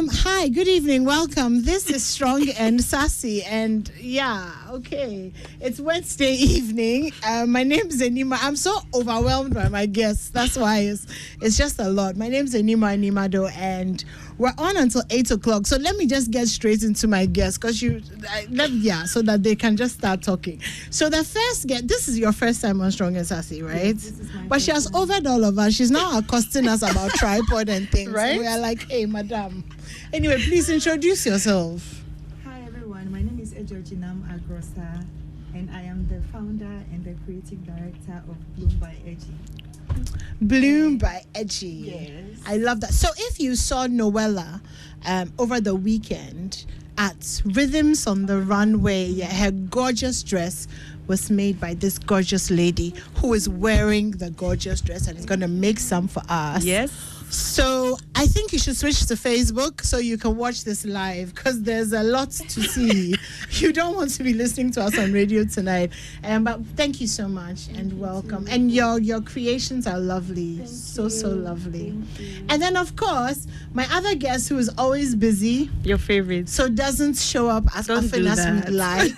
Hi, good evening, welcome. This is Strong and Sassy, and it's Wednesday evening. My name is Enima. I'm so overwhelmed by my guests. That's why it's just a lot. My name is Enima Animado, and we're on until 8 o'clock. So let me just get straight into my guests, so that they can just start talking. So the first guest, this is your first time on Strong and Sassy, right? Yes, this is my but she has overed all of us. She's now accosting us about tripod and things. Right? We are like, hey, madam. Anyway, please introduce yourself. Hi everyone, my name is Ejojinam Agrosa, and I am the founder and the creative director of Bloom by Edgy. Bloom by Edgy. Yes. I love that. So if you saw Noella over the weekend at Rhythms on the Runway, her gorgeous dress was made by this gorgeous lady who is wearing the gorgeous dress and is going to make some for us. Yes. So I think you should switch to Facebook so you can watch this live, because there's a lot to see. You don't want to be listening to us on radio tonight. But thank you so much and welcome. And your creations are lovely. So lovely. And then of course, my other guest who is always busy. Your favorite. So doesn't show up as Don't often do as that. we'd like.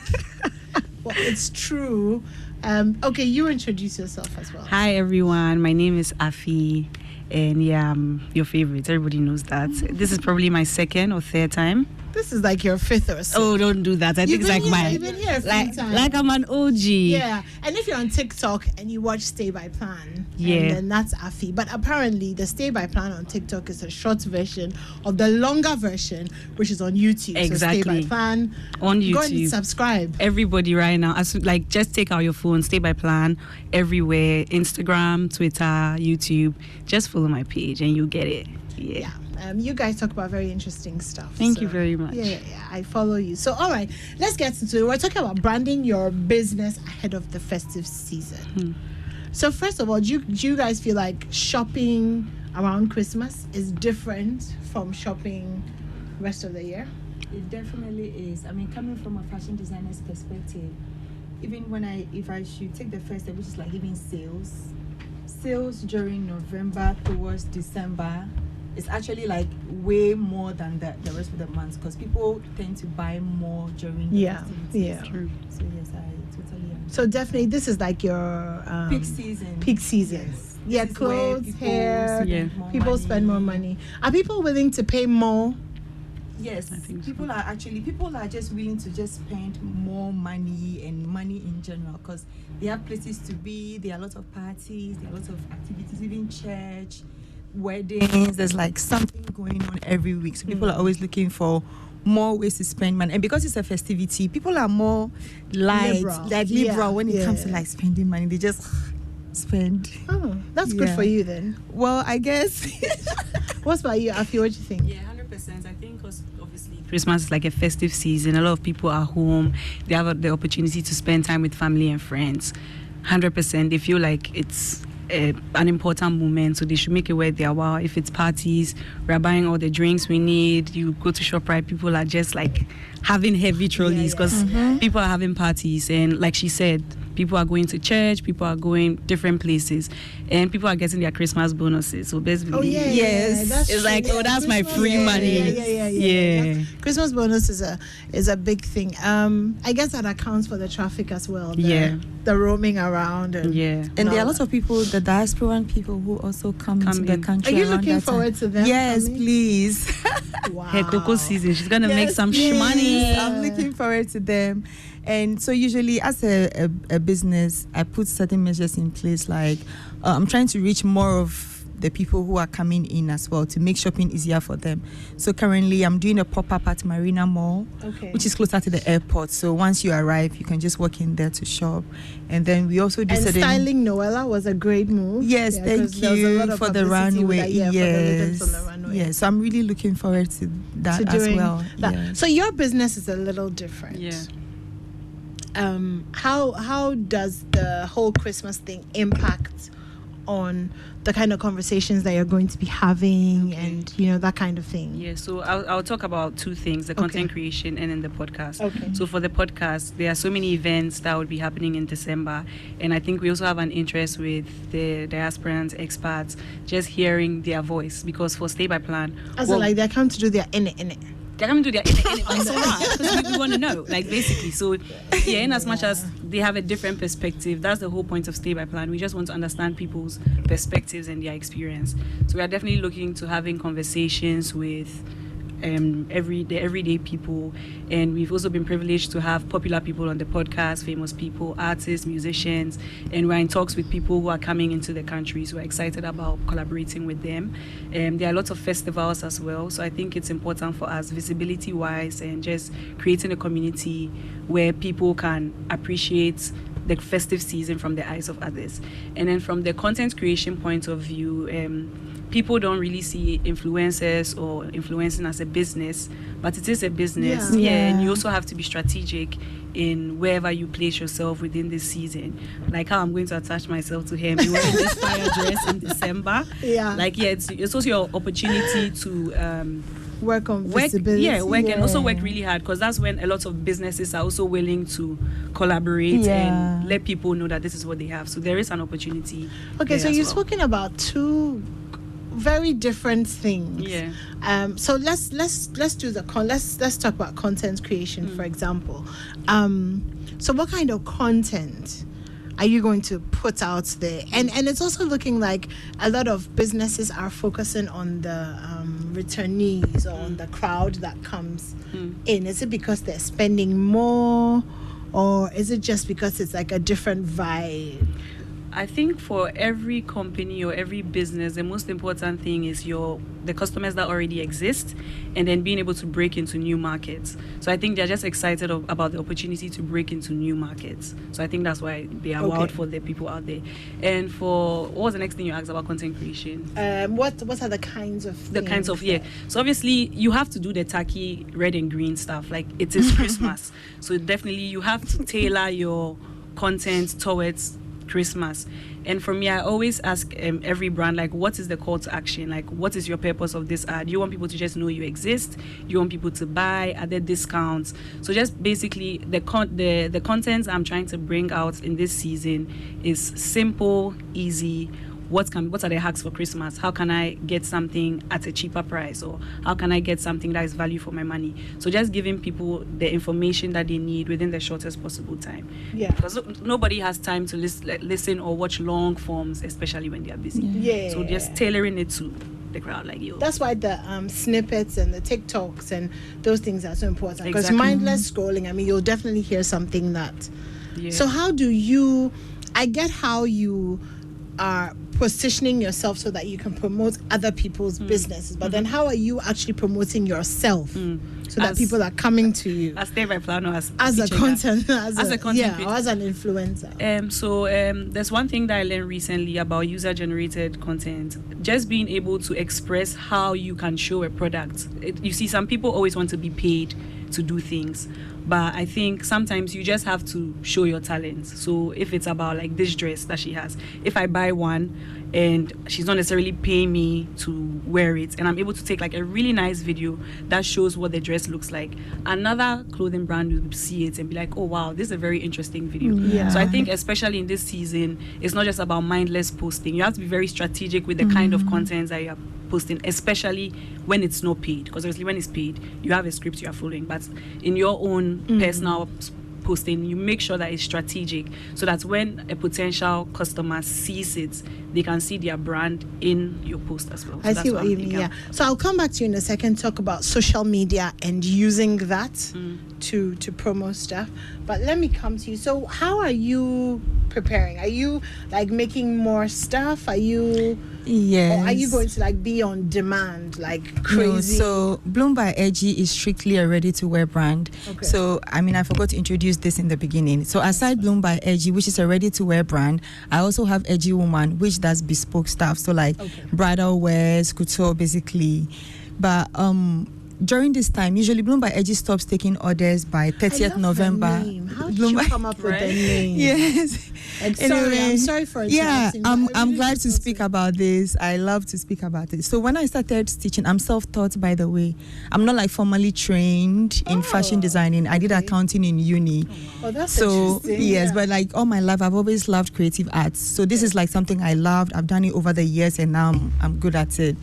Well, it's true. Okay, you introduce yourself as well. Hi everyone, my name is Afi, and I'm your favorite. Everybody knows that. This is probably my second or third time. This is like your fifth or so. Oh, don't do that. I think it's like You've been here a few like times. I'm an OG. Yeah, and if you're on TikTok and you watch Stay by Plan, then that's Afi. But apparently, the Stay by Plan on TikTok is a short version of the longer version, which is on YouTube. Exactly. So Stay by Plan On YouTube. Go and subscribe. Everybody right now, just take out your phone, Stay by Plan everywhere, Instagram, Twitter, YouTube. Just follow my page and you'll get it. Yeah. You guys talk about very interesting stuff. Thank you very much. Yeah, I follow you. So, all right, let's get into it. We're talking about branding your business ahead of the festive season. So, first of all, do you guys feel like shopping around Christmas is different from shopping rest of the year? It definitely is. I mean, coming from a fashion designer's perspective, even if I should take the first step, which is like even sales during November towards December, it's actually like way more than the rest of the months, because people tend to buy more during the festivities. Yeah. True. So yes, I totally understand. So definitely, this is like your Peak season. Peak season. Yes. Yeah, This is where clothes, people hair. spend more People money. spend more money. Are people willing to pay more? Yes, I think so. people are just willing to just spend more money and money in general, because they have places to be. There are a lot of parties, there are a lot of activities, even church, weddings. There's like something going on every week, so people are always looking for more ways to spend money. And because it's a festivity, people are more liberal when it comes to like spending money. They just spend. Oh, that's good for you then. Well, I guess. What about you, Afi? What do you think? Yeah, 100%. I think because obviously Christmas is like a festive season. A lot of people are home. They have the opportunity to spend time with family and friends. 100%. They feel like it's an important moment, so they should make it worth their while. If it's parties, we're buying all the drinks we need. You go to ShopRite, people are just like having heavy trolleys because people are having parties, and like she said, people are going to church, people are going different places, and people are getting their Christmas bonuses. So basically, that's it's true. like, oh, that's my Christmas, free money. Yeah. Christmas bonus is a big thing. I guess that accounts for the traffic as well. The roaming around and And there are lots of people, the diasporan people, who also come to the country. Are you around looking that forward time. to them? Yes, coming? please. Wow. Her cocoa season, she's gonna make some please. money. I'm looking forward to them. And so usually as a business, I put certain measures in place, like I'm trying to reach more of the people who are coming in as well, to make shopping easier for them. So currently I'm doing a pop-up at Marina Mall, which is closer to the airport. So once you arrive, you can just walk in there to shop. And then we also do styling Noella was a great move. Yes, thank you for the runway. Yes, so I'm really looking forward to that as well. So your business is a little different. Yeah. How does the whole Christmas thing impact on the kind of conversations that you're going to be having and, that kind of thing? Yeah, so I'll talk about two things, the content creation and then the podcast. Okay. So for the podcast, there are so many events that will be happening in December. And I think we also have an interest with the diasporans, expats, just hearing their voice. Because for Stay by Plan... they come to do their in it. They're coming to their because we want to know, basically. So, in as much as they have a different perspective, that's the whole point of Stay by Plan. We just want to understand people's perspectives and their experience. So we are definitely looking to having conversations with everyday people, and we've also been privileged to have popular people on the podcast, famous people, artists, musicians, and we're in talks with people who are coming into the country, so we're excited about collaborating with them. There are lots of festivals as well, so I think it's important for us visibility wise and just creating a community where people can appreciate the festive season from the eyes of others. And then from the content creation point of view, people don't really see influencers or influencing as a business, but it is a business. And you also have to be strategic in wherever you place yourself within this season. Like how I'm going to attach myself to him. You wearing this fire dress in December. It's also your opportunity to work on visibility. And also work really hard, because that's when a lot of businesses are also willing to collaborate and let people know that this is what they have. So there is an opportunity. Okay, so you've spoken about two very different things. So let's do let's talk about content creation, for example. So what kind of content are you going to put out there? And it's also looking like a lot of businesses are focusing on the returnees or on the crowd that comes in. Is it because they're spending more, or is it just because it's like a different vibe? I think for every company or every business, the most important thing is the customers that already exist, and then being able to break into new markets. So I think they're just excited about the opportunity to break into new markets. So I think that's why they are wild for the people out there. And what was the next thing you asked about content creation? What are the kinds of things? The kinds of, So obviously you have to do the tacky red and green stuff. Like, it is Christmas. So definitely you have to tailor your content towards Christmas. And for me, I always ask every brand, like, what is the call to action? Like, what is your purpose of this ad? Do you want people to just know you exist? Do you want people to buy? Are there discounts? So just basically the content I'm trying to bring out in this season is simple, easy. What are the hacks for Christmas? How can I get something at a cheaper price? Or how can I get something that is value for my money? So just giving people the information that they need within the shortest possible time. Because nobody has time to listen or watch long forms, especially when they are busy. So just tailoring it to the crowd, like you. That's why the snippets and the TikToks and those things are so important. Because mindless scrolling, I mean, you'll definitely hear something that... So how do you... I get how you are positioning yourself so that you can promote other people's businesses, but then how are you actually promoting yourself so that people are coming to you as Stay by Plan or as a content as a content creator, or as an influencer? So there's one thing that I learned recently about user generated content, just being able to express how you can show a product. You see, some people always want to be paid to do things, but I think sometimes you just have to show your talents. So if it's about like this dress that she has, if I buy one and she's not necessarily paying me to wear it, and I'm able to take like a really nice video that shows what the dress looks like, another clothing brand will see it and be like, oh wow, this is a very interesting video. So I think especially in this season, it's not just about mindless posting. You have to be very strategic with the kind of content that you are posting, especially when it's not paid, because obviously when it's paid you have a script you are following, but in your own personal posting, you make sure that it's strategic, so that when a potential customer sees it, they can see their brand in your post as well. So I see what you mean. So I'll come back to you in a second, talk about social media and using that to promote stuff. But let me come to you. So how are you preparing? Are you like making more stuff? Are you or are you going to like be on demand like crazy? No, so Bloom by Edgy is strictly a ready-to-wear brand. So I mean, I forgot to introduce this in the beginning. So aside Bloom by Edgy, which is a ready-to-wear brand, I also have Edgy Woman, which does bespoke stuff. So like bridal wears, couture basically. But during this time, usually Bloom by Edgy stops taking orders by 30th November. How did you come up with the name? Yes. And I'm sorry for interrupting. Yeah, I'm glad to speak about this. I love to speak about it. So when I started teaching, I'm self-taught, by the way. I'm not like formally trained in fashion designing. I did accounting in uni. Oh, that's so interesting. Yes, but like all my life, I've always loved creative arts. So this is like something I loved. I've done it over the years, and now I'm good at it.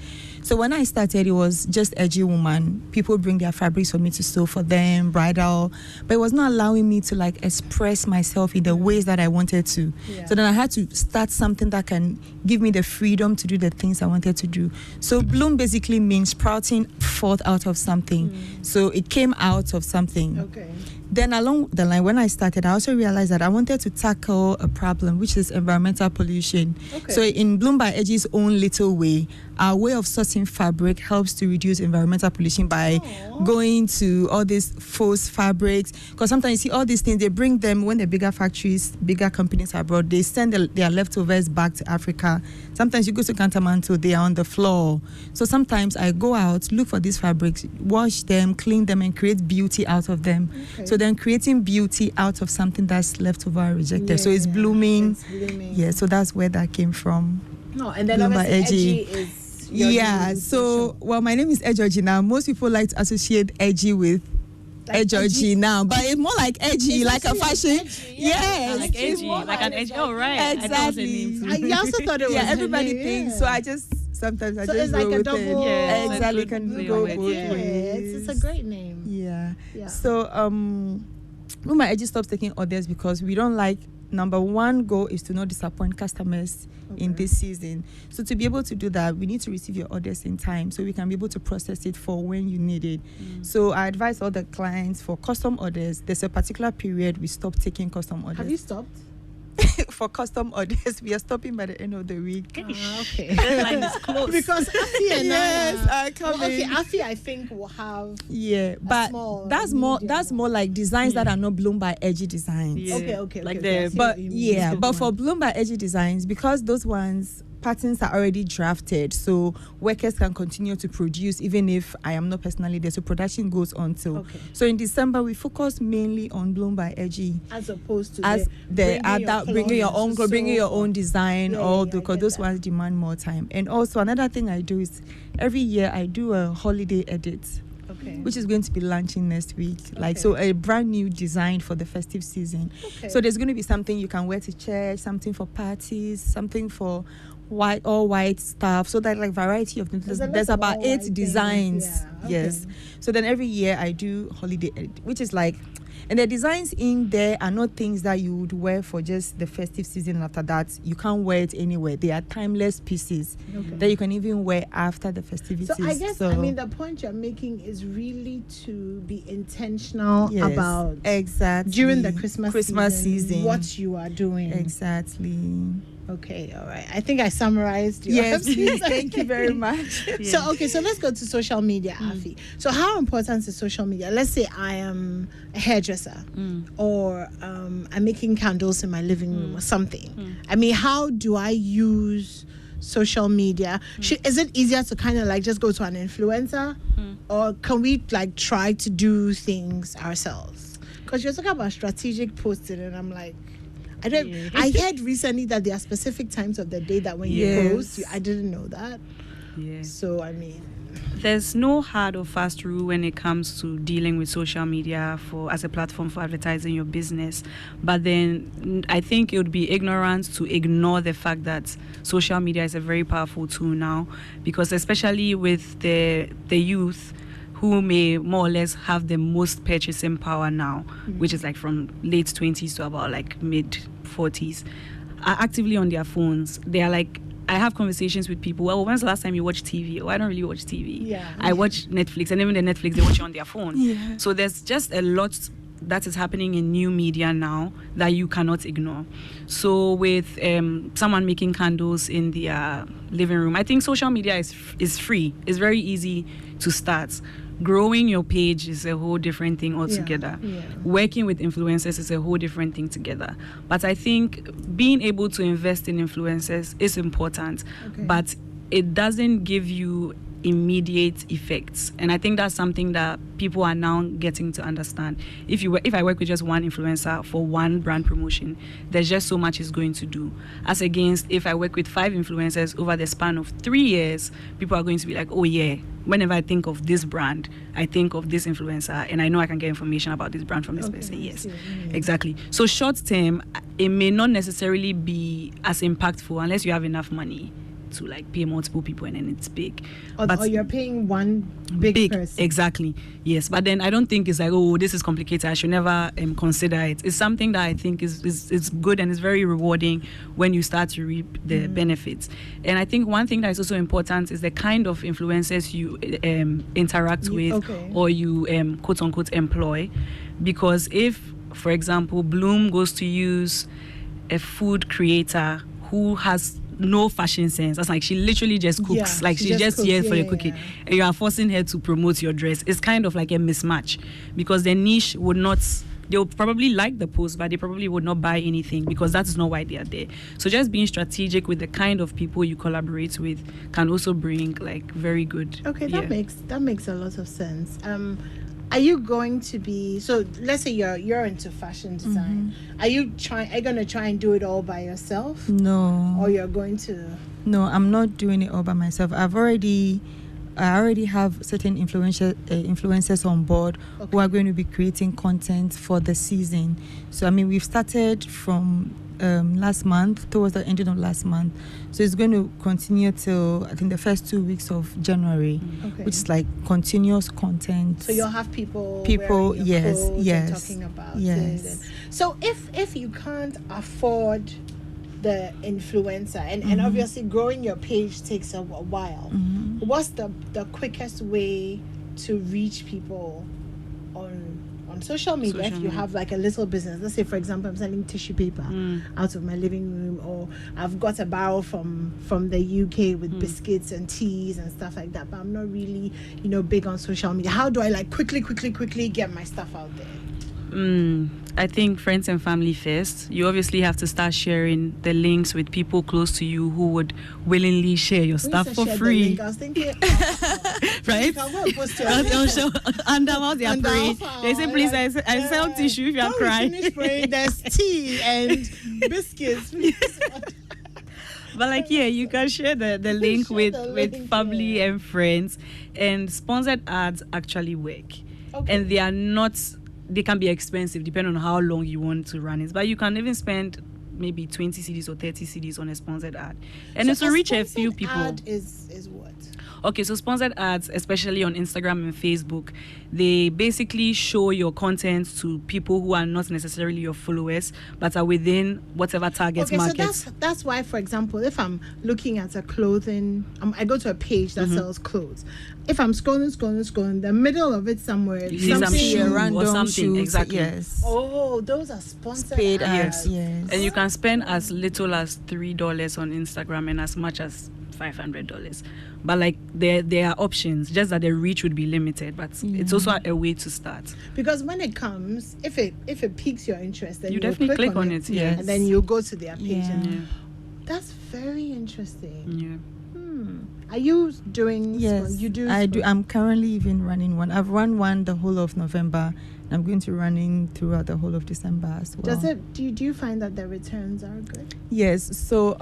So when I started, it was just edgy woman. People bring their fabrics for me to sew for them, bridal, but it was not allowing me to like express myself in the ways that I wanted to. Yeah. So then I had to start something that can give me the freedom to do the things I wanted to do. So Bloom basically means sprouting forth out of something. So it came out of something. Okay. Then along the line, when I started, I also realized that I wanted to tackle a problem, which is environmental pollution. Okay. So in Bloom by Edgy's own little way, our way of sourcing fabric helps to reduce environmental pollution by going to all these false fabrics. Because sometimes you see all these things, they bring them when the bigger factories, bigger companies are abroad, they send their leftovers back to Africa. Sometimes you go to Cantamanto, they are on the floor. So sometimes I go out, look for these fabrics, wash them, clean them, and create beauty out of them. Okay. So then creating beauty out of something that's left over or rejected. Yeah, so it's blooming. It's blooming. Yeah, so that's where that came from. No, and then obviously Edgy is so well, my name is Edgeorgina. Most people like to associate Edgy with like Edgeorgina, but it's more like edgy, like a fashion. Yes, like edgy, like an edgy. Oh, right. Exactly. I also thought it was. Yeah, everybody thinks. So I just sometimes so it's like a double. Yeah, exactly. Can go both ways. It's a great name. Yeah. So Bloom by Edgy stops taking orders because we don't like. Number one goal is to not disappoint customers in this season. So to be able to do that, we need to receive your orders in time so we can be able to process it for when you need it. So I advise all the clients for custom orders. There's a particular period we stop taking custom orders. Have you stopped? For custom orders, we are stopping by the end of the week. Okay. Deadline is close. Because Afi and I come okay, Afi I think will have but that's more like designs that are not Bloom by Edgy designs. Yeah. Okay. Like but for Bloom by Edgy designs, because those ones patterns are already drafted, so workers can continue to produce even if I am not personally there. So production goes on till. So in December we focus mainly on Bloom by Edgy, as opposed to bringing your own design, because those ones demand more time. And also another thing I do is every year I do a holiday edit. Which is going to be launching next week. So a brand new design for the festive season. So there's going to be something you can wear to church, something for parties, something for white stuff. So that like variety of things. There's about 8 designs. Yes. So then every year I do holiday edit, which is like, and the designs in there are not things that you would wear for just the festive season. After that, you can't wear it anywhere. They are timeless pieces that you can even wear after the festivities. So I guess, the point you're making is really to be intentional about during the Christmas season, what you are doing. Exactly. Okay, all right. I think I summarized your Yes, thank you very much. So let's go to social media, Afi. So how important is social media? Let's say I am a hairdresser or I'm making candles in my living room or something. I mean, how do I use social media? Is it easier to kind of like just go to an influencer or can we like try to do things ourselves? Because you're talking about strategic posting and I'm like, I heard recently that there are specific times of the day that when you post, I didn't know that. Yeah. So, there's no hard or fast rule when it comes to dealing with social media as a platform for advertising your business. But then I think it would be ignorant to ignore the fact that social media is a very powerful tool now, because especially with the youth, who may more or less have the most purchasing power now, which is like from late 20s to about like mid 40s, are actively on their phones. They are like, I have conversations with people, well, when's the last time you watched TV? Oh, I don't really watch TV. I watch Netflix, and even the Netflix, they watch it on their phone. So there's just a lot that is happening in new media now that you cannot ignore. So with someone making candles in their living room, I think social media is free. It's very easy to start. Growing your page is a whole different thing altogether. Working with influencers is a whole different thing together. But I think being able to invest in influencers is important, but it doesn't give you immediate effects. And I think that's something that people are now getting to understand. If I work with just one influencer for one brand promotion, there's just so much it's going to do. As against if I work with 5 influencers over the span of 3 years, people are going to be like, oh yeah, whenever I think of this brand, I think of this influencer, and I know I can get information about this brand from this person. Yes, exactly. So short term, it may not necessarily be as impactful unless you have enough money to like pay multiple people and then it's big. Or you're paying one big person. Exactly. Yes. But then I don't think it's like, oh, this is complicated, I should never consider it. It's something that I think is good and is very rewarding when you start to reap the benefits. And I think one thing that is also important is the kind of influencers you interact with or you quote unquote employ. Because if, for example, Bloom goes to use a food creator who has no fashion sense, that's like she literally just cooks, like she's just here for the cooking, and you are forcing her to promote your dress, it's kind of like a mismatch, because the niche would not, they'll probably like the post, but they probably would not buy anything because that's not why they are there. So just being strategic with the kind of people you collaborate with can also bring like very good. That makes a lot of sense. Are you going to be, so let's say you're into fashion design, are you going to try and do it all by yourself? No. Or you're going to? No, I'm not doing it all by myself. I already have certain influencers on board who are going to be creating content for the season. So I mean, we've started from last month, towards the ending of last month. So it's going to continue till I think the first 2 weeks of January, which is like continuous content. So you'll have people yes, and talking about it. And so if you can't afford the influencer and obviously growing your page takes a while, what's the quickest way to reach people on social media if you have like a little business? Let's say, for example, I'm selling tissue paper out of my living room, or I've got a barrel from the UK with biscuits and teas and stuff like that, but I'm not really big on social media. How do I like quickly get my stuff out there? I think friends and family first. You obviously have to start sharing the links with people close to you who would willingly share your stuff for free. I was thinking, right? Under their praying. They say, please, I sell tissue if you are crying. Finish praying, there's tea and biscuits. But like, yeah, you can share the link with family and friends. And sponsored ads actually work. And they can be expensive depending on how long you want to run it. But you can even spend maybe 20 CDs or 30 CDs on a sponsored ad. And it's to reach a few people. Ad is what? Okay, so sponsored ads, especially on Instagram and Facebook, they basically show your content to people who are not necessarily your followers, but are within whatever target market. So that's why, for example, if I'm looking at a clothing, I go to a page that sells clothes. If I'm scrolling, the middle of it somewhere, you see some shoe or something, shoes, exactly. Yes. Oh, those are sponsored ads. Yes. And you can spend as little as $3 on Instagram and as much as $500. But like there are options, just that the reach would be limited, but it's also a way to start. Because when it comes, if it piques your interest, then you definitely click on it, and then you'll go to their page. That's very interesting. Are you doing? Yes, you do. I do. I'm currently even running one. I've run one the whole of November. And I'm going to running throughout the whole of December as well. Do you find that the returns are good? Yes. So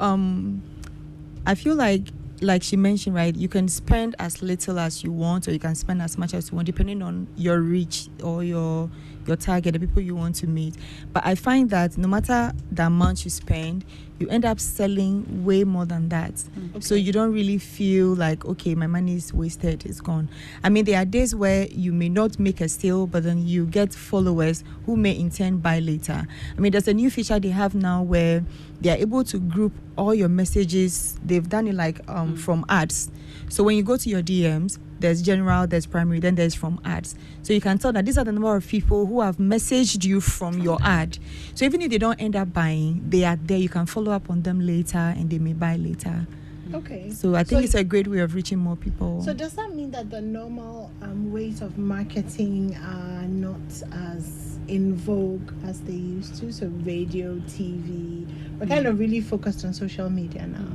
I feel like she mentioned, right, you can spend as little as you want, or you can spend as much as you want, depending on your reach or your target, the people you want to meet. But I find that no matter the amount you spend, you end up selling way more than that. So you don't really feel like, okay, my money is wasted, it's gone. I mean, there are days where you may not make a sale, but then you get followers who may in turn buy later. I mean, there's a new feature they have now where they are able to group all your messages. They've done it like from ads. So when you go to your DMs, there's general, there's primary, then there's from ads. So you can tell that these are the number of people who have messaged you from your ad. So even if they don't end up buying, they are there. You can follow up on them later and they may buy later. Okay. So I think it's a great way of reaching more people. So does that mean that the normal ways of marketing are not as in vogue as they used to? So radio, TV, we're kind of really focused on social media now.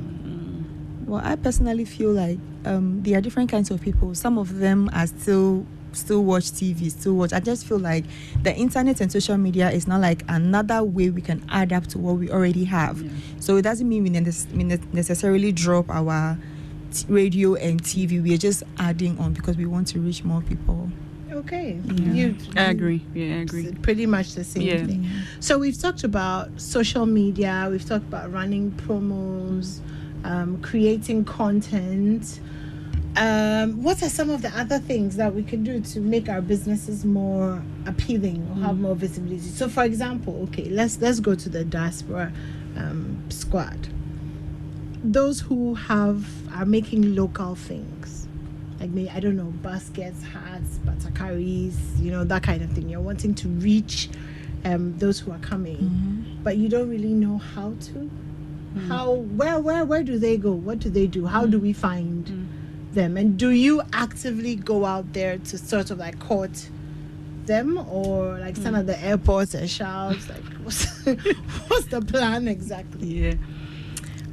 Well, I personally feel like there are different kinds of people. Some of them are still watch TV, still watch. I just feel like the internet and social media is not like another way we can add up to what we already have. Yeah. So it doesn't mean we necessarily drop our radio and TV. We are just adding on because we want to reach more people. Okay. Yeah. I agree. Yeah, I agree. Pretty much the same thing. So we've talked about social media, we've talked about running promos, creating content. What are some of the other things that we can do to make our businesses more appealing or have more visibility? So for example, okay, let's go to the diaspora squad. Those who are making local things, like maybe, I don't know, baskets, hats, batakaris, that kind of thing. You're wanting to reach those who are coming, but you don't really know how to. Where do they go? What do they do? How do we find them? And do you actively go out there to sort of like court them, or like stand at the airports and shout like what's the plan exactly?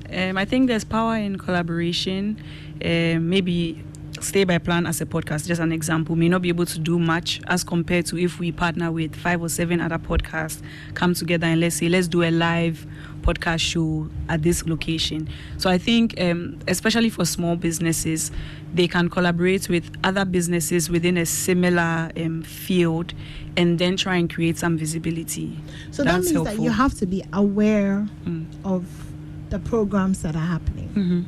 I think there's power in collaboration. Maybe Stay by Plan as a podcast, just an example, may not be able to do much as compared to if we partner with 5 or 7 other podcasts, come together and let's do a live podcast show at this location. So I think especially for small businesses, they can collaborate with other businesses within a similar field and then try and create some visibility. So that means helpful. That you have to be aware of the programs that are happening.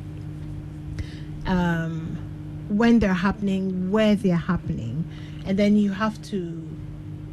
When they're happening, where they're happening, and then you have to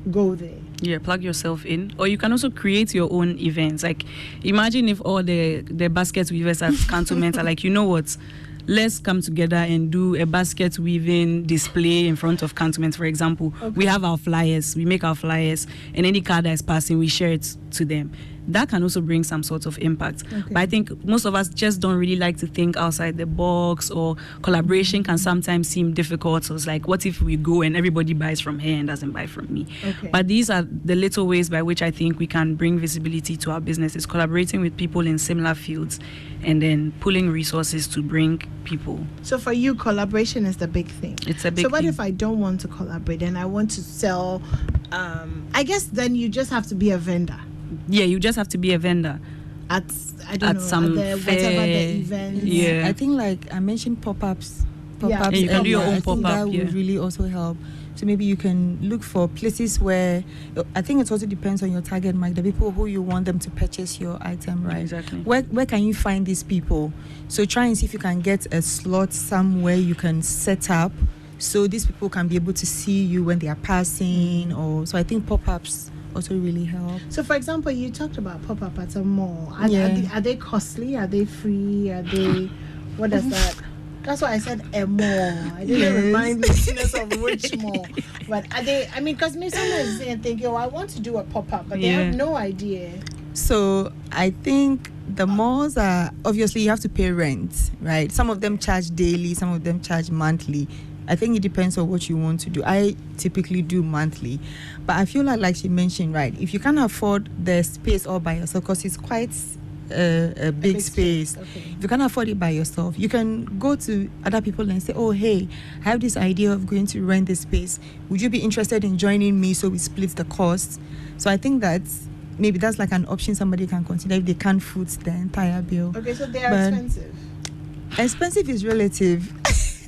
go there. Yeah, plug yourself in. Or you can also create your own events. Like, imagine if all the basket weavers at Cantonment are like, you know what, let's come together and do a basket weaving display in front of Cantonment, for example. Okay. We have our flyers, we make our flyers, and any car that is passing, we share it to them. That can also bring some sort of impact. Okay. But I think most of us just don't really like to think outside the box, or collaboration can sometimes seem difficult. So it's like, what if we go and everybody buys from her and doesn't buy from me? Okay. But these are the little ways by which I think we can bring visibility to our businesses, collaborating with people in similar fields and then pulling resources to bring people. So for you, collaboration is the big thing. It's a big thing. So what if I don't want to collaborate and I want to sell? I guess then you just have to be a vendor. Yeah, you just have to be a vendor at some fair, whatever the event. Yeah, I think like I mentioned pop-ups. And you can do your own pop-up. That would really also help. So maybe you can look for places where, I think it also depends on your target market, the people who you want them to purchase your item, right? Exactly. Where can you find these people? So try and see if you can get a slot somewhere you can set up, so these people can be able to see you when they are passing. Or so I think pop-ups also really help. So for example, you talked about pop-up at a mall. Are they costly? Are they free? Are they, what is that? That's why I said a mall. I didn't remind listeners of which mall. But are they, I mean, because maybe someone is saying, thinking, I want to do a pop-up, but they have no idea. So I think the malls are, obviously you have to pay rent, right? Some of them charge daily, some of them charge monthly. I think it depends on what you want to do. I typically do monthly. But I feel like she mentioned, right, if you can't afford the space all by yourself, because it's quite a big space. Okay. If you can't afford it by yourself, you can go to other people and say, oh, hey, I have this idea of going to rent this space. Would you be interested in joining me so we split the cost? So I think maybe that's like an option somebody can consider if they can't foot the entire bill. Okay, so they are expensive. Expensive is relative.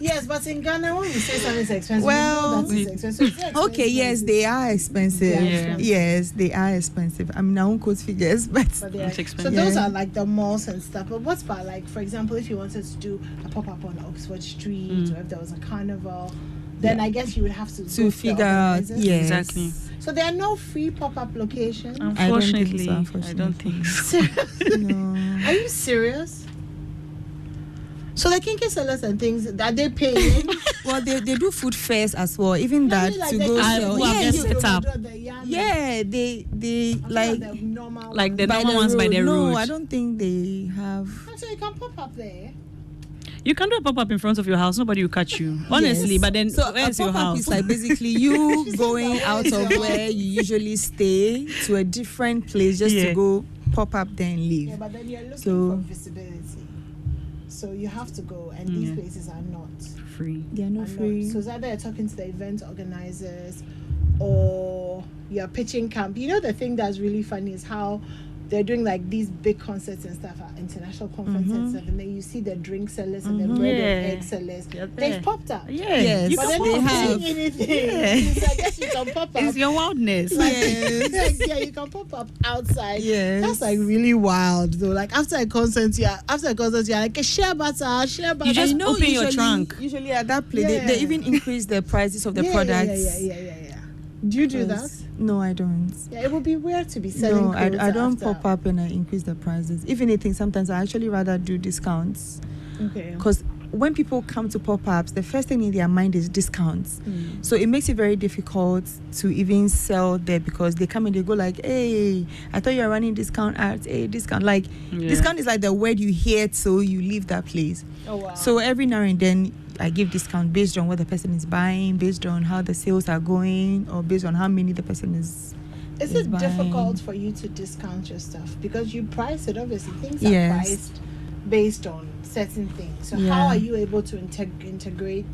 Yes, but in Ghana, when we say something is expensive, well, we know that it's expensive. Okay, yes, they are expensive. Yes, they are expensive. I mean, I won't quote figures, but they are expensive. So those are like the malls and stuff. But what's about, like, for example, if you wanted to do a pop-up on Oxford Street, or if there was a carnival, then I guess you would have to figure out. Yes, exactly. So there are no free pop-up locations. Unfortunately, I don't think so. No. Are you serious? So the kinky sellers and things, that they pay? Well, they do food fairs as well. Even that like to go sell. Set up. They like the normal ones by the road. No, I don't think they have. So you can pop up there. You can do a pop-up in front of your house. Nobody will catch you, honestly. But then, so where's a your house? Is like basically you going out of where you usually stay to a different place just to go pop up there and leave. Yeah, but then you're looking for visibility. so you have to go, and these places are not Free. They are not free. So it's either you're talking to the event organizers or you're pitching camp. You know, the thing that's really funny is how they're doing like these big concerts and stuff at international conferences and stuff, and then you see the drink sellers and the bread and egg sellers. They've popped up. Yes, But they're not doing anything. I guess you can pop up. It's your wildness. Yeah, you can pop up outside. Yes. That's like really wild though. Like after a concert, you're like a share butter. You just open your trunk. Usually at that place, they even increase the prices of the products. Yeah. Do you do that? No, I don't. Yeah, it would be weird to be selling. No, I don't after. pop up and I increase the prices. If anything, sometimes I actually rather do discounts. Okay. Because when people come to pop-ups, the first thing in their mind is discounts. So it makes it very difficult to even sell there, because they come and they go like, hey, I thought you were running discount ads. Hey, discount. Like, discount is like the word you hear, so you leave that place. Oh, wow. So every now and then, I give discount based on what the person is buying, based on how the sales are going, or based on how many the person is it buying. difficult for you to discount your stuff? Because you price it, obviously. Things are priced based on certain things. So how are you able to integrate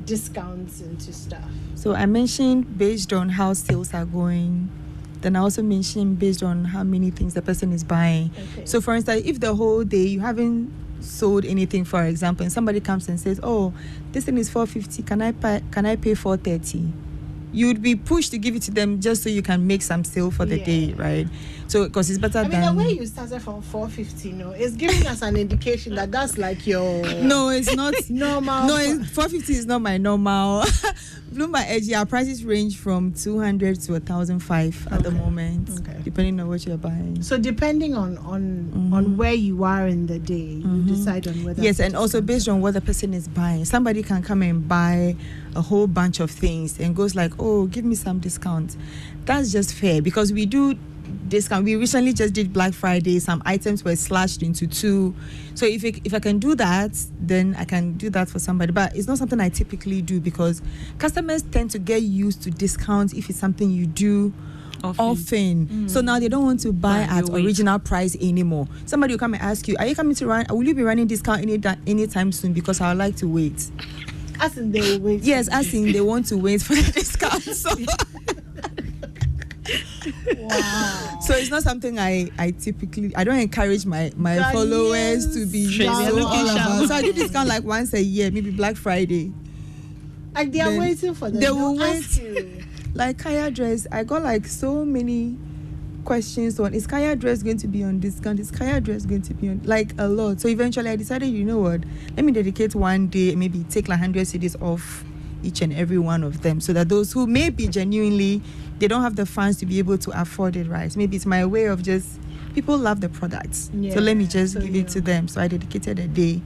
discounts into stuff? So I mentioned based on how sales are going. Then I also mentioned based on how many things the person is buying. Okay. So for instance, if the whole day you haven't sold anything, for example, and somebody comes and says, oh, this thing is $450, can I pay $430? You'd be pushed to give it to them just so you can make some sale for the day, right? So because it's better than... the way you started from $450, it's giving us an indication that that's like your... No, it's not normal. No, $450 is not my normal. Bloomberg Edge, our prices range from $200 to $1,005 at the moment, depending on what you're buying. So depending on where you are in the day, you decide on whether... Yes, and also based on what the person is buying. Somebody can come and buy a whole bunch of things and goes like, oh, give me some discount. That's just fair, because we do discount. We recently just did Black Friday. Some items were slashed into 2. So if I can do that, then I can do that for somebody. But it's not something I typically do, because customers tend to get used to discounts if it's something you do often. So now they don't want to buy at original price anymore. Somebody will come and ask you, are you coming to run? Will you be running discount anytime soon? Because I would like to wait. As in they will wait. Yes, as in they want to wait for the discount. So wow. So it's not something I don't encourage my followers to be so all about. So I do discount like once a year, maybe Black Friday. Like they are waiting for them. They will wait. Ask you. Like Kaya dress, I got like so many questions on, is Kaya dress going to be on discount? Is Kaya dress going to be on, like a lot? So eventually I decided, you know what, let me dedicate one day, maybe take like 100 cedis off each and every one of them, so that those who maybe genuinely they don't have the funds to be able to afford it, right? Maybe it's my way of just, people love the products, so let me just give it to them. So I dedicated a day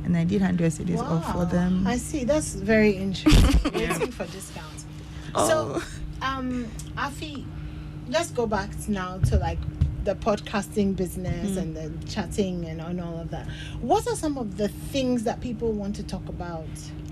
and I did 100 cedis off for them. I see. That's very interesting. Waiting for discounts. So Afi, let's go back now to like the podcasting business and the chatting and all of that. What are some of the things that people want to talk about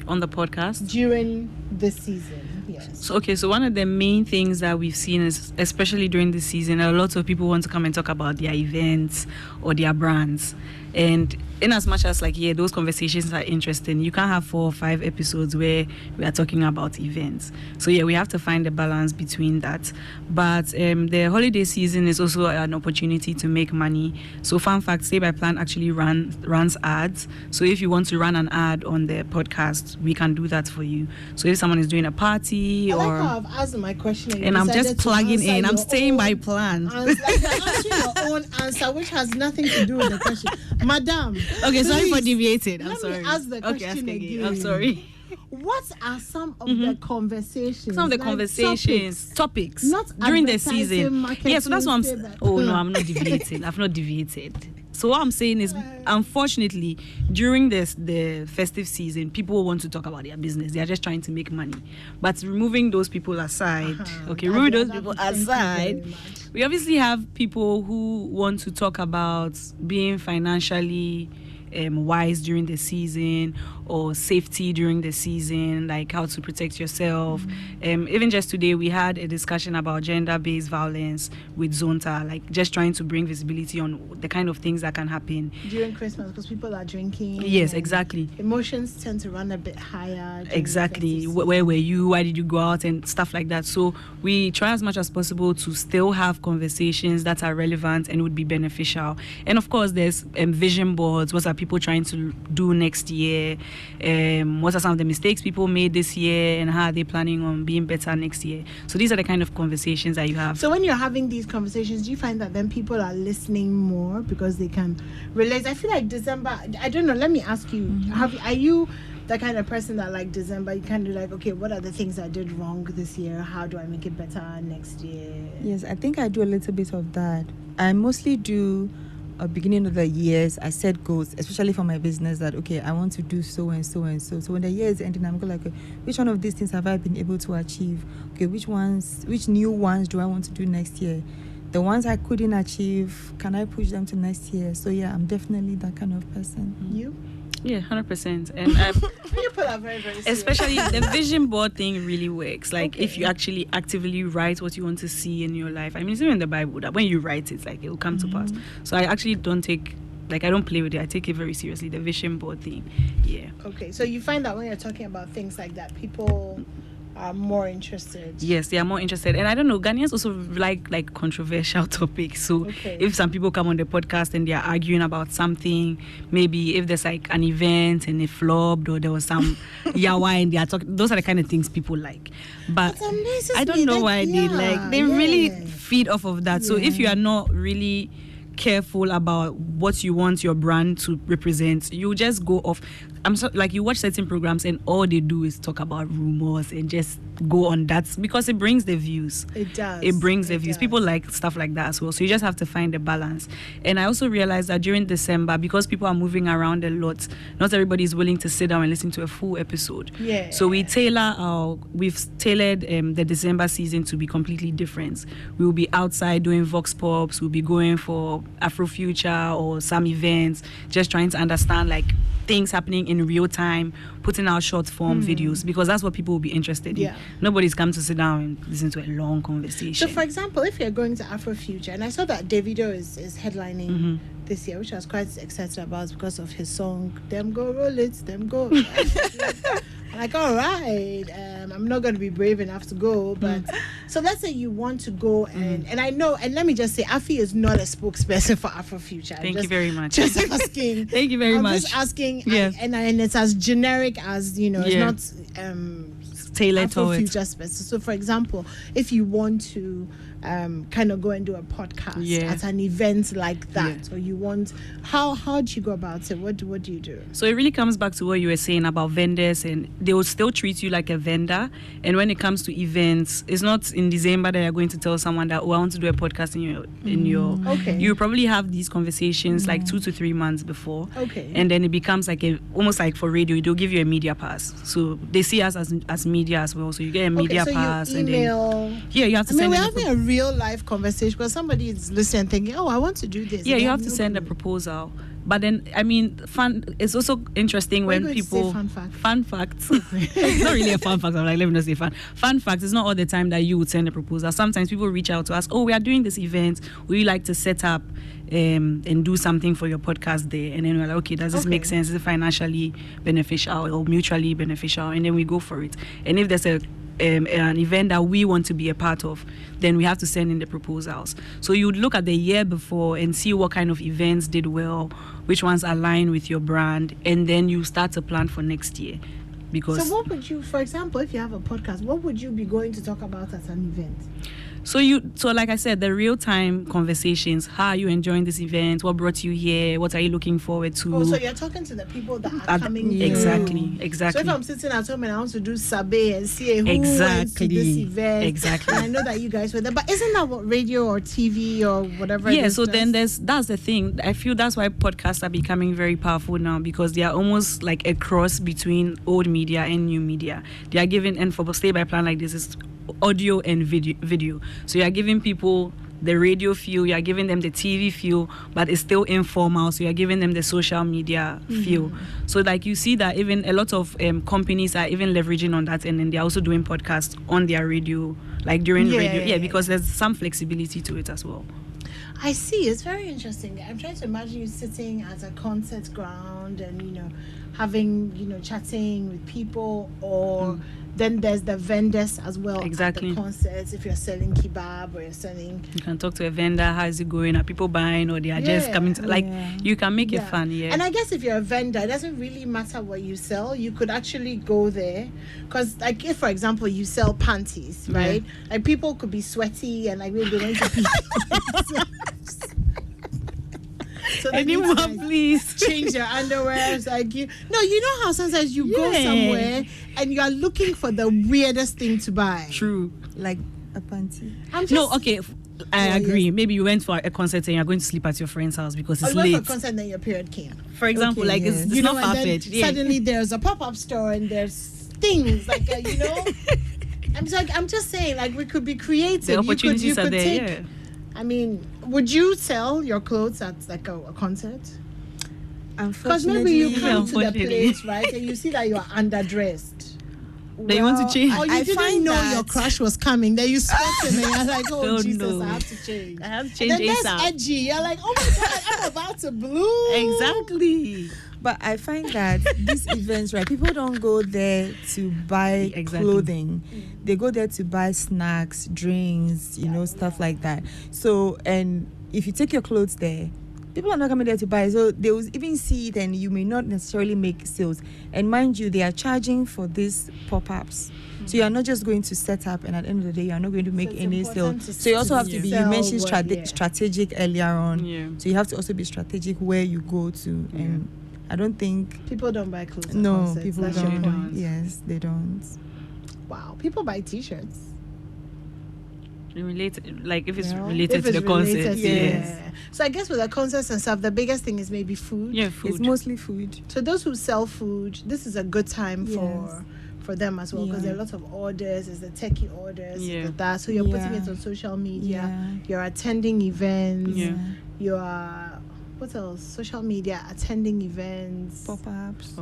on the podcast during the season? Yes. So one of the main things that we've seen is, especially during the season, a lot of people want to come and talk about their events or their brands. And in as much as those conversations are interesting, you can't have 4 or 5 episodes where we are talking about events. So we have to find a balance between that. But the holiday season is also an opportunity to make money. So fun fact, Stay by Plan actually runs ads. So if you want to run an ad on the podcast, we can do that for you. So if someone is doing a party I like how I've asked my question and I'm just plugging in, I'm staying by plan. You're answering your own answer, which has nothing to do with the question. Madam. Okay, sorry please, for deviating. I'm sorry. Let me ask the question ask again. I'm sorry. What are some of the conversations? Some of the conversations, topics not during the season. Yeah, so that's what I'm saying. Oh no, I'm not deviating. I've not deviated. So what I'm saying is, unfortunately, during the festive season, people want to talk about their business. They are just trying to make money. But removing those people aside, removing those people aside, we obviously have people who want to talk about being financially wise during the season, or safety during the season, like how to protect yourself. Even just today, we had a discussion about gender-based violence with Zonta, like just trying to bring visibility on the kind of things that can happen during Christmas, because people are drinking. Yes, exactly. Emotions tend to run a bit higher. Exactly. Where were you? Why did you go out? And stuff like that. So we try as much as possible to still have conversations that are relevant and would be beneficial. And of course, there's vision boards. What are people trying to do next year? What are some of the mistakes people made this year, and how are they planning on being better next year? So these are the kind of conversations that you have. So when you're having these conversations, do you find that then people are listening more because they can relate? I feel like December, I don't know, let me ask you, are you the kind of person that like December, you kind of like, okay, what are the things I did wrong this year? How do I make it better next year? Yes, I think I do a little bit of that. I mostly do beginning of the years. I set goals, especially for my business, that okay, I want to do so and so and so. So when the year is ending, I'm going like, okay, which one of these things have I been able to achieve? Okay, which new ones do I want to do next year? The ones I couldn't achieve, can I push them to next year? So yeah, I'm definitely that kind of person. You? Yeah, 100%. And people are very, very serious. Especially the vision board thing really works. Like if you actually actively write what you want to see in your life. I mean, it's even in the Bible that when you write it, like it will come to pass. So I actually don't I don't play with it. I take it very seriously. The vision board thing. Yeah. Okay. So you find that when you're talking about things like that, people are more interested. Yes, they are more interested. And I don't know, Ghanaians also like controversial topics. So if some people come on the podcast and they are arguing about something, maybe if there's like an event and it flopped, or there was some yawa and they are talking, those are the kind of things people like. But I don't know why they really feed off of that. So if you are not really careful about what you want your brand to represent, you just go off. You watch certain programs and all they do is talk about rumors and just go on that, because it brings the views. It does. It brings the views. People like stuff like that as well. So you just have to find the balance. And I also realized that during December, because people are moving around a lot, not everybody is willing to sit down and listen to a full episode. Yeah. So we've tailored the December season to be completely different. We'll be outside doing vox pops. We'll be going for Afrofuture or some events, just trying to understand like things happening in real time, putting out short form videos, because that's what people will be interested in. Nobody's come to sit down and listen to a long conversation. So for example, if you're going to Afrofuture, and I saw that Davido is headlining this year, which I was quite excited about because of his song Them Go Roll It, Them Go. I'm like, all right, I'm not going to be brave enough to go, but so let's say you want to go, and I know, and let me just say, Afi is not a spokesperson for Afrofuture. Thank you very much. Just asking. Thank you very much. Just asking, and it's as generic as, it's not tailored towards Afrofuture specific. So for example, if you want to kind of go and do a podcast at an event like that, or you want, how do you go about it? What do you do? So it really comes back to what you were saying about vendors, and they will still treat you like a vendor. And when it comes to events, it's not in December that you're going to tell someone that, I want to do a podcast in your you probably have these conversations like 2 to 3 months before. And then it becomes like almost like for radio, they'll give you a media pass. So they see us as media as well. So you get a media pass, you email, and then you have to send. We're having a real life conversation because somebody is listening and thinking, I want to do this. Yeah, you have to send a proposal. But then, I mean, it's also interesting when people... Fun facts. It's not really a fun fact. I'm like, let me not say fun. Fun fact, it's not all the time that you would send a proposal. Sometimes people reach out to us, we are doing this event. Would you like to set up and do something for your podcast there? And then we're like, okay, does this make sense? Is it financially beneficial or mutually beneficial? And then we go for it. And if there's an event that we want to be a part of, then we have to send in the proposals. So you would look at the year before and see what kind of events did well, which ones align with your brand, and then you start to plan for next year. Because so what would you, for example, if you have a podcast, what would you be going to talk about at an event? So like I said, the real-time conversations. How are you enjoying this event? What brought you here? What are you looking forward to? So you're talking to the people that are coming. Exactly. So if I'm sitting at home and I want to do Sabe and see who went to this event, and I know that you guys were there, but isn't that what radio or TV or whatever? Yeah. So then that's the thing. I feel that's why podcasts are becoming very powerful now, because they are almost like a cross between old media and new media. They are giving, and for Stay by Plan like this is audio and video. So you are giving people the radio feel, you are giving them the TV feel, but it's still informal, so you are giving them the social media feel. So like you see that even a lot of companies are even leveraging on that, and then they're also doing podcasts on their radio, like during radio, because there's some flexibility to it as well. I see. It's very interesting. I'm trying to imagine you sitting at a concert ground and, you know, having, you know, chatting with people, or then there's the vendors as well at the concerts. If you're selling kebab or you're selling... You can talk to a vendor. How is it going? Are people buying, or they are just coming to... Like, you can make it fun, And I guess if you're a vendor, it doesn't really matter what you sell. You could actually go there. Because, like, if, for example, you sell panties, right? Like, people could be sweaty and, like, maybe they want to pee. So anyone, please change your underwear. It's like you know how sometimes you go somewhere and you are looking for the weirdest thing to buy. True. Like a panty. I agree. Yes. Maybe you went for a concert and you're going to sleep at your friend's house because it's late. You went for a concert and then your period came. For example, it's you not far-fetched. Suddenly there's a pop-up store and there's things like you know. I'm just saying, like, we could be creative. The opportunities are there. I mean, would you sell your clothes at like a concert? Because maybe you come to the place, right, and you see that you are underdressed. Then you want to change. Or you didn't know your crush was coming. Then you sweat and you're like, oh, Jesus, I have to change. I have to change and then that's edgy. You're like, oh my God, I'm about to bloom. Exactly. But I find that these events, right, people don't go there to buy clothing. They go there to buy snacks, drinks, you know, stuff like that. So, and if you take your clothes there, people are not coming there to buy. So they will even see it and you may not necessarily make sales. And mind you, they are charging for these pop-ups. So you are not just going to set up and at the end of the day, you are not going to make any sales. So you also have to be, you mentioned strategic earlier on. Yeah. So you have to also be strategic where you go to. And I don't think... People don't buy clothes. No, people don't. Yes, they don't. Wow. People buy T-shirts. Related, like if it's related to the concert. Yeah. So I guess with the concerts and stuff, the biggest thing is maybe food. Yeah, food. It's mostly food. So those who sell food, this is a good time for them as well, because there are lots of orders. There's the techie orders, that. So you're putting it on social media. You're attending events. You are... What else? Social media, attending events, pop-ups,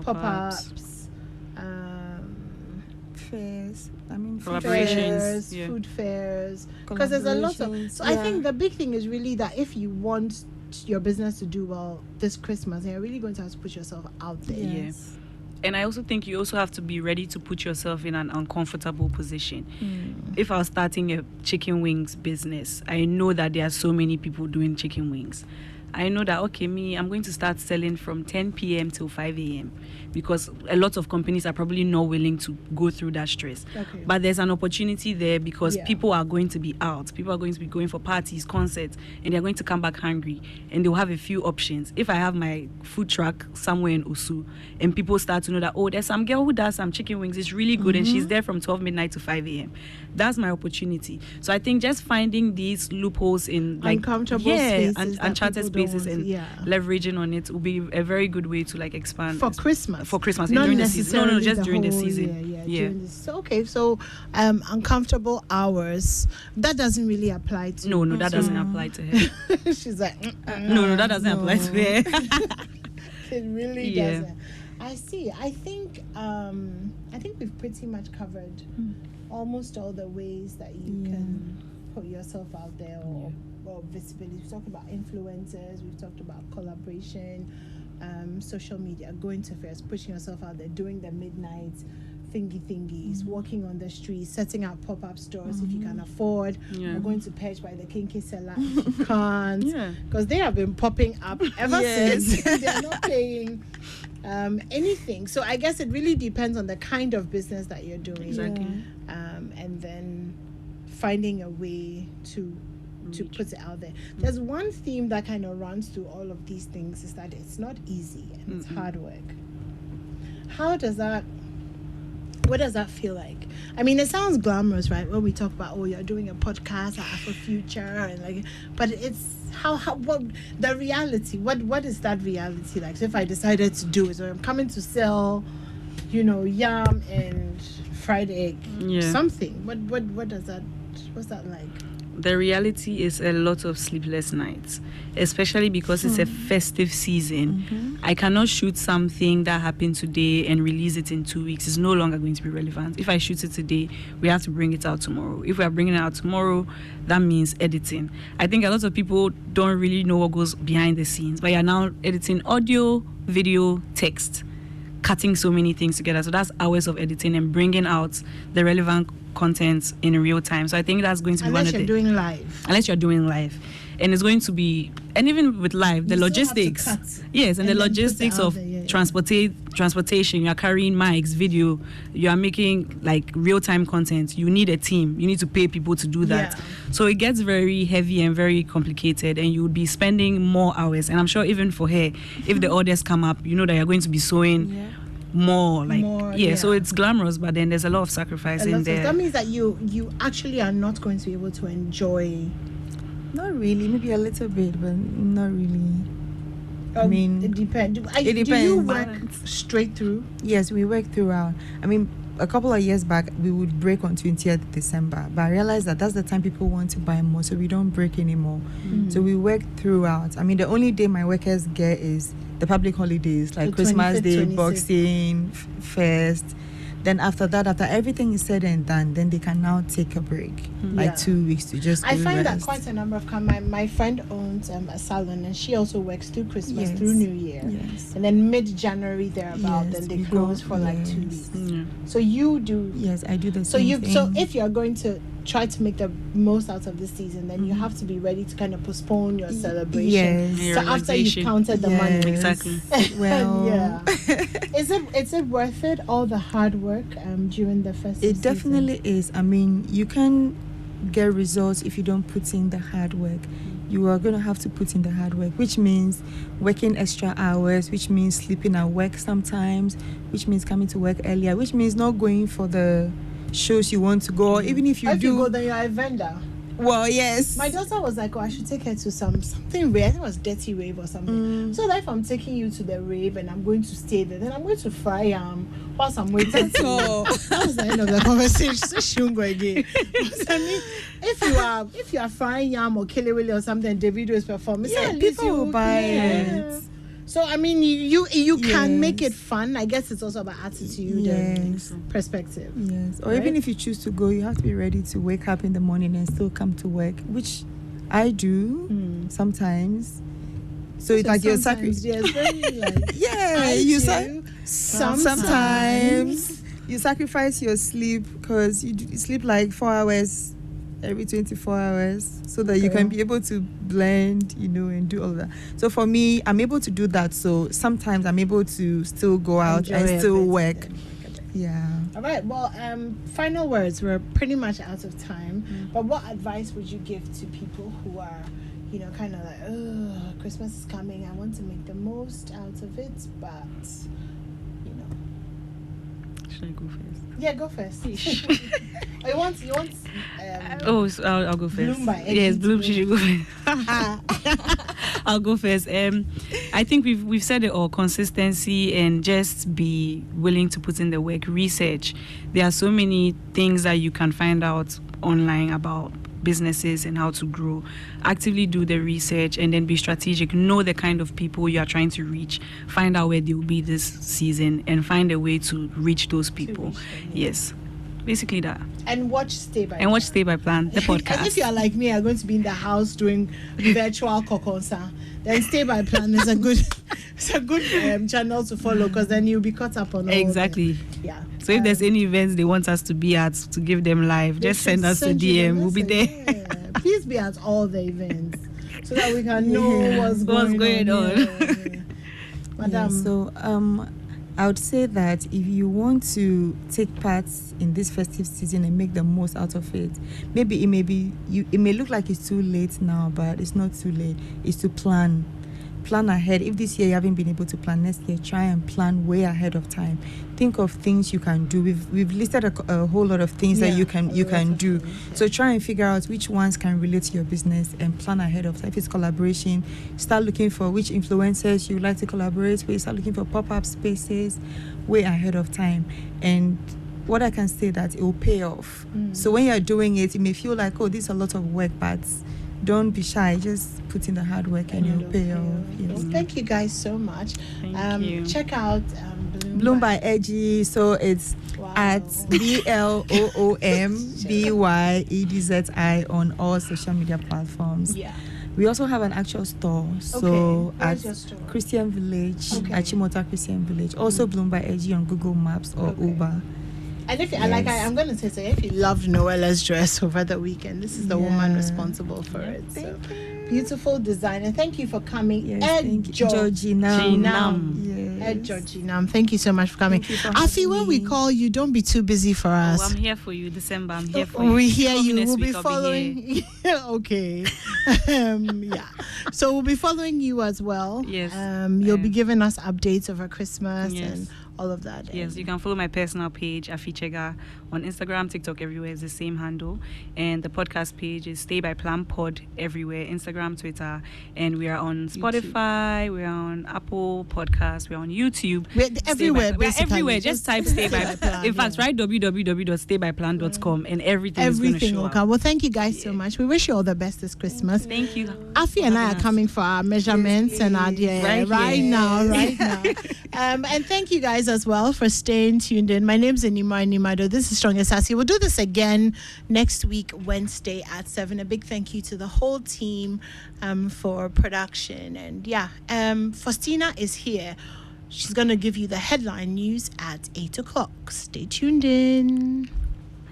fairs. I mean, collaborations, food fairs. Because there's a lot of. So I think the big thing is really that if you want your business to do well this Christmas, you're really going to have to put yourself out there. Yes. And I also think you also have to be ready to put yourself in an uncomfortable position. If I was starting a chicken wings business, I know that there are so many people doing chicken wings. I know that, I'm going to start selling from 10 p.m. till 5 a.m. because a lot of companies are probably not willing to go through that stress. But there's an opportunity there because people are going to be out. People are going to be going for parties, concerts, and they're going to come back hungry. And they'll have a few options. If I have my food truck somewhere in Osu and people start to know that, there's some girl who does some chicken wings, it's really good, and she's there from 12 midnight to 5 a.m. That's my opportunity. So I think just finding these loopholes in like uncomfortable spaces, uncharted spaces and leveraging on it will be a very good way to like expand for Christmas. Not during the season. No, just during the season. So uncomfortable hours, that doesn't really apply to No, that doesn't apply to her. She's like no, that doesn't apply to her. It really doesn't. I see. I think we've pretty much covered almost all the ways that you can put yourself out there or visibility. We've talked about influencers, we've talked about collaboration, social media, going to fairs, pushing yourself out there, doing the midnight thingies, walking on the streets, setting up pop-up stores if you can afford, or going to Perch by the Kinky Seller if you can't, because they have been popping up ever since. They're not paying anything. So I guess it really depends on the kind of business that you're doing. And then finding a way to put it out there. There's one theme that kind of runs through all of these things, is that it's not easy and it's hard work. What does that feel like? I mean, it sounds glamorous, right? When we talk about, you're doing a podcast for future, and like, but it's what the reality. What is that reality like? So if I decided to do it, so I'm coming to sell, yam and fried egg, something. What does that? What's that like? the reality is a lot of sleepless nights, especially because it's a festive season. I cannot shoot something that happened today and release it in 2 weeks. It's no longer going to be relevant. If I shoot it today, we have to bring it out tomorrow. If we are bringing it out tomorrow, that means editing. I think a lot of people don't really know what goes behind the scenes, but you're now editing audio, video, text, cutting so many things together. So that's hours of editing and bringing out the relevant content in real time. So I think that's going to be Unless one of you're doing live. unless you're doing live, and it's going to be, and even with live, the You still have to logistics, cut yes, and the and then put it logistics out of there, yeah. transportation. You are carrying mics, video, you are making like real-time content. You need a team, you need to pay people to do that. Yeah. So it gets very heavy and very complicated, and you would be spending more hours. And I'm sure even for her, if the orders come up, you know that you're going to be sewing more, like so it's glamorous, but then there's a lot of sacrifice in there. That means that you actually are not going to be able to enjoy. Not really, maybe a little bit, but not really. I mean, it depends. it Do you depends. work straight through? Yes, we work throughout. I mean, a couple of years back, we would break on 20th December, but I realized that that's the time people want to buy more, so we don't break anymore. So we work throughout. I mean, the only day my workers get is the public holidays, like The Christmas 25th, Day, 26th. Boxing, First. Then after that, after everything is said and done, then they can now take a break, like 2 weeks to just I go find that rest. quite a number of my friend owns a salon, and she also works through Christmas, Yes. through New Year, Yes. and then mid-January thereabout, Yes, then they we close go- for like 2 yes. weeks. So you do. Yes, I do the So same you thing. so if you're going to try to make the most out of this season, then you have to be ready to kind of postpone your celebration. Yes. Your So after you've relaxation. counted the money. Yes. Exactly. Well, Yeah. Is it worth it, all the hard work during the festive it definitely is. I mean, you can get results if you don't put in the hard work. You are going to have to put in the hard work, which means working extra hours, which means sleeping at work sometimes, which means coming to work earlier, which means not going for the shows you want to go, or even if you If do. you go, then you're a vendor. Well, yes. My daughter was like, "Oh, I should take her to something rave. I think it was Dirty Rave or something." So that if I'm taking you to the rave and I'm going to stay there, then I'm going to fry whilst I'm waiting. That's all. That was the end of the conversation. So she won't go again. But I mean, if you are frying yam or kelewele or something, Davido is performing. Yeah, at least people will buy yeah. it. So I mean, you can make Yes. it fun. I guess it's also about attitude Yes. and perspective. Yes. Or Right? even if you choose to go, you have to be ready to wake up in the morning and still come to work, which I do sometimes. So it's like you're sometimes, sacrificing. yes, very like Yeah, I do. sometimes you sacrifice your sleep because you sleep like 4 hours every 24 hours so that you Okay. can be able to blend, and do all of that. So for me, I'm able to do that. So sometimes I'm able to still go out Enjoy and a still bit. work. Yeah. All right. Well, final words. We're pretty much out of time. But what advice would you give to people who are, kind of like, oh, Christmas is coming. I want to make the most out of it, but, Should I go first? Yeah, go first. Oh, you want. So I'll go first. Bloom by Yes, Edith Bloom. Bloom. She should go first. I'll go first. I think we've said it all: consistency and just be willing to put in the work. Research. There are so many things that you can find out online about businesses and how to grow. Actively do the research and then be strategic. Know the kind of people you are trying to reach. Find out where they will be this season and find a way to reach those people. reach them, yeah. Yes, basically that. And watch Stay by And watch Plan. Stay by Plan, the podcast. And if you are like me, I'm going to be in the house doing virtual kokonsa. Then Stay by Plan is a good, channel to follow because then you'll be caught up on all Exactly. Yeah. So if there's any events they want us to be at to give them live, They just should send us a send you DM. the We'll be message, there. yeah. Please be at all the events so that we can know what's going on. Yeah. Madam. Yeah, so I would say that if you want to take part in this festive season and make the most out of it, maybe it may look like it's too late now, but it's not too late. It's to plan ahead. If this year you haven't been able to plan, next year try and plan way ahead of time. Think of things you can do. We've listed a whole lot of things that you can do. So try and figure out which ones can relate to your business and plan ahead of time. If it's collaboration, start looking for which influencers you like to collaborate with. Start looking for pop-up spaces way ahead of time. And what I can say that it will pay off. So when you're doing it, it may feel like, oh, this is a lot of work, but don't be shy. Just put in the hard work and it'll pay off. Yes. Well, thank you guys so much. Thank you. Check out Bloom by Edgy. So it's at BLOOMBYEDZI on all social media platforms. Yeah. We also have an actual store. So Okay. at Where's your store? Christian Village, Okay. at Chimota Christian Village. Also Bloom by Edgy on Google Maps or Okay. Uber. And if Yes. I'm going to say, so if you loved Noella's dress over the weekend, this is the woman Yeah. responsible for it. So Thank you. beautiful designer. Thank you for coming. Yes, Ed thank you. Georgina. Jinam. Yes. Ed Georgina. Thank you so much for coming. Thank you for Afi, having when we me. call you, don't be too busy for Oh, us. I'm here for you, December. I'm here for you. We hear Come you. next We'll be week, I'll here. following. Okay. Yeah. So we'll be following you as well. Yes. You'll be giving us updates over Christmas Yes. and all of that. Yes, you can follow my personal page, Afichega, on Instagram, TikTok, everywhere is the same handle. And the podcast page is Stay by Plan Pod everywhere, Instagram, Twitter. And we are on Spotify, we are on Apple Podcasts, we're on YouTube. We're everywhere. We're basically. everywhere. Just type Stay by Plan. In fact, Yeah. write www.staybyplan.com and everything is going to Everything show will up. come. Well, thank you guys so much. We wish you all the best this Christmas. Thank you. Afi and I are Yes. coming for our measurements Yes, and our please. right here. now. And thank you guys as well for staying tuned in. My name's Enima Animado. This is Strong and Sassy. We'll do this again next week, Wednesday at 7. A big thank you to the whole team for production. And Faustina is here. She's going to give you the headline news at 8 o'clock. Stay tuned in.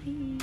Bye.